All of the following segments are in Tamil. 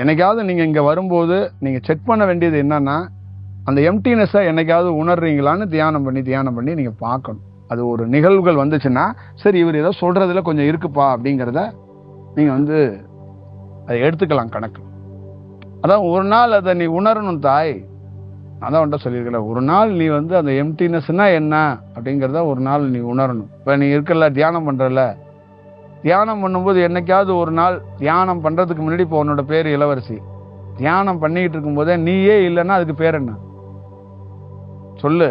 என்னைக்காவது நீங்கள் இங்கே வரும்போது நீங்கள் செக் பண்ண வேண்டியது என்னன்னா, அந்த எம்டினஸை என்னைக்காவது உணர்றீங்களான்னு தியானம் பண்ணி நீங்கள் பார்க்கணும். அது ஒரு நிகழ்வுகள் வந்துச்சுன்னா, சரி இவர் ஏதோ சொல்கிறதுல கொஞ்சம் இருக்குப்பா அப்படிங்கிறத நீங்கள் அதை எடுத்துக்கலாம் கணக்கு. அதான் ஒரு நாள் அதை நீ உணரணும் தாய். அதான் வந்துட்டு சொல்லியிருக்கல, ஒரு நாள் நீ அந்த எம்டினஸ்னா என்ன அப்படிங்கிறத ஒரு நாள் நீ உணரணும். இப்போ நீ இருக்கல தியானம் பண்ணுறல, தியானம் பண்ணும்போது என்னைக்காவது ஒரு நாள் தியானம் பண்ணுறதுக்கு முன்னாடி, இப்போ உன்னோட பேர் இளவரசி, தியானம் பண்ணிக்கிட்டு இருக்கும்போதே நீயே இல்லைன்னா அதுக்கு பேர் என்ன சொல்லு?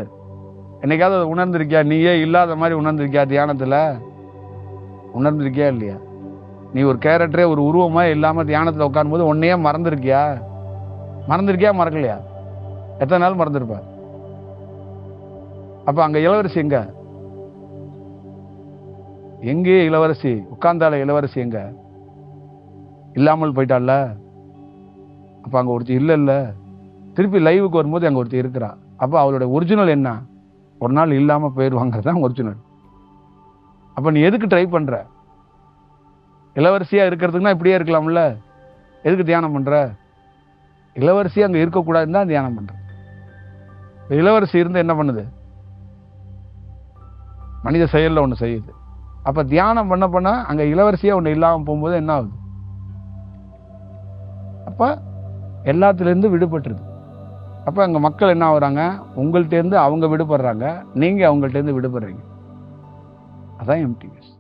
என்னைக்காவது அதை உணர்ந்திருக்கியா? நீயே இல்லாத மாதிரி உணர்ந்திருக்கியா? தியானத்தில் உணர்ந்திருக்கியா இல்லையா? நீ ஒரு கேரக்டரே ஒரு உருவமா இல்லாமல் தியானத்தில் உட்காரும்போது உன்னையே மறந்துருக்கியா? மறக்கலையா? எத்தனை நாள் மறந்துருப்ப? அப்ப அங்க இளவரசி எங்கே இளவரசி உட்கார்ந்தால? இளவரசி எங்க? இல்லாமல் போயிட்டால. அப்ப அங்க ஒருத்தி இல்ல. திருப்பி லைவுக்கு வரும்போது அங்க ஒருத்தி இருக்கிறா. அப்ப அவளோட ஒரிஜினல் என்ன? ஒரு நாள் இல்லாம போயிடுவாங்கிறது தான் ஒரிஜினல். அப்ப நீ எதுக்கு ட்ரை பண்ற? இளவரசியா இருக்கிறதுக்குன்னா இப்படியே இருக்கலாம்ல. எதுக்கு தியானம் பண்ற? இளவரசி அங்க இருக்கக்கூடாதுன்னு தான் தியானம் பண்ற. இளவரசி இருந்து என்ன பண்ணுது? மனித செயல்ல ஒண்ணு செய்யுது. அப்ப தியானம் பண்ண அங்க இளவரசியா ஒண்ணு இல்லாம போகும்போது என்ன ஆகுது? அப்ப எல்லாத்துல இருந்து விடுபட்டுருது. அப்ப அங்க மக்கள் என்ன ஆகுறாங்க? உங்கள்ட்ட இருந்து அவங்க விடுபடுறாங்க, நீங்க அவங்கள்ட்ட இருந்து விடுபடுறீங்க. அதான் எம்டினஸ்.